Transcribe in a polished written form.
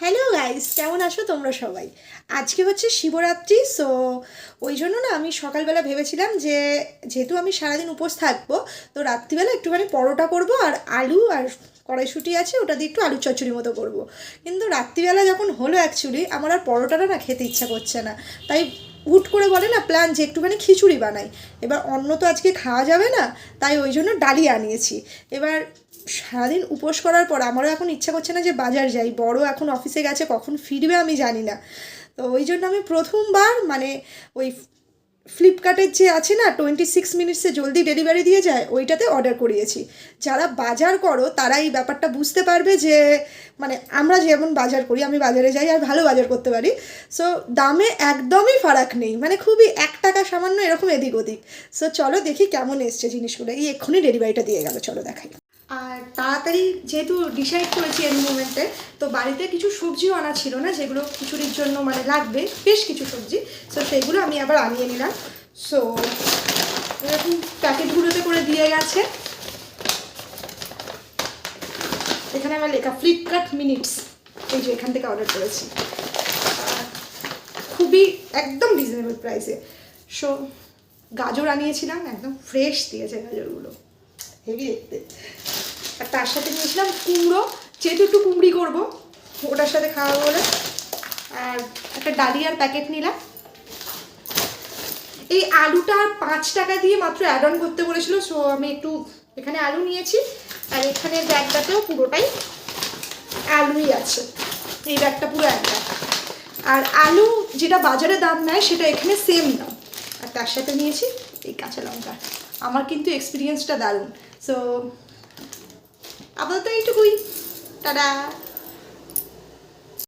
Hello guys, কেমন আছো তোমরা সবাই? আজকে হচ্ছে শিবরাত্রি। সো ওই জন্য না আমি সকালবেলা ভেবেছিলাম যে যেহেতু আমি সারাদিন উপোস থাকবো, তো রাত্রিবেলা একটুখানি পরোটা করব আর আলু আর কড়াইশুঁটি আছে ওটা দিয়ে একটু আলু চচ্চড়ি মতো করব। কিন্তু রাত্রিবেলা যখন হলো অ্যাকচুয়ালি আমার আর পরোটাটা না খেতে ইচ্ছা করছে না। তাই হুট করে বলে না প্ল্যান যে একটুখানি খিচুড়ি বানাই। এবার অন্ন তো আজকে খাওয়া যাবে না, তাই ওই জন্য ডালিয়া আনিয়েছি। এবার সারাদিন উপোস করার পর আমারও এখন ইচ্ছা করছে না যে বাজার যাই, বড় এখন অফিসে গেছে, কখন ফিরবে আমি জানি না। তো ওই জন্য আমি প্রথমবার মানে ওই ফ্লিপকার্টের যে আছে না 26 মিনিটসে জলদি ডেলিভারি দিয়ে যায়, ওইটাতে অর্ডার করিয়েছি। যারা বাজার করো তারা এই ব্যাপারটা বুঝতে পারবে যে মানে আমরা যেমন বাজার করি, আমি বাজারে যাই আর ভালো বাজার করতে পারি। সো দামে একদমই ফারাক নেই, মানে খুবই 1 টাকা সামান্য এরকম এদিক ওদিক। সো চলো দেখি কেমন এসছে জিনিসগুলো। এই এক্ষুনি ডেলিভারিটা দিয়ে গেল, চলো দেখাই। আর তাড়াতাড়ি যেহেতু ডিসাইড করেছি এর মোমেন্টে, তো বাড়িতে কিছু সবজিও আনা ছিল না যেগুলো খিচুড়ির জন্য মানে লাগবে, বেশ কিছু সবজি। সো সেইগুলো আমি আবার আনিয়ে নিলাম। সো এরকম প্যাকেটগুলোতে করে দিয়ে গেছে। এখানে আমার লেখা ফ্লিপকার্ট মিনিটস, এই যে এখান থেকে অর্ডার করেছি। খুবই একদম রিজনেবল প্রাইসে। সো গাজর আনিয়েছিলাম, একদম ফ্রেশ দিয়েছে গাজরগুলো, হেভি দেখতে। আর তার সাথে নিয়েছিলাম কুমড়ো, যেহেতু একটু কুমড়ি করবো ওটার সাথে খাওয়াবো বলে। আর একটা ডালিয়ার প্যাকেট নিলাম। এই আলুটা 5 টাকা দিয়ে মাত্র অ্যাড অন করতে বলেছিল। সো আমি একটু এখানে আলু নিয়েছি, আর এখানে ব্যাগটাতেও পুরোটাই আলুই আছে। এই ব্যাগটা পুরো এক ব্যাগ। আর আলু যেটা বাজারে দাম নেয় সেটা এখানে সেম দাম। আর তার সাথে নিয়েছি এই কাঁচা লঙ্কা। আমার কিন্তু এক্সপিরিয়েন্সটা দারুণ। সো আপাতত এইটুকুই, টাটা।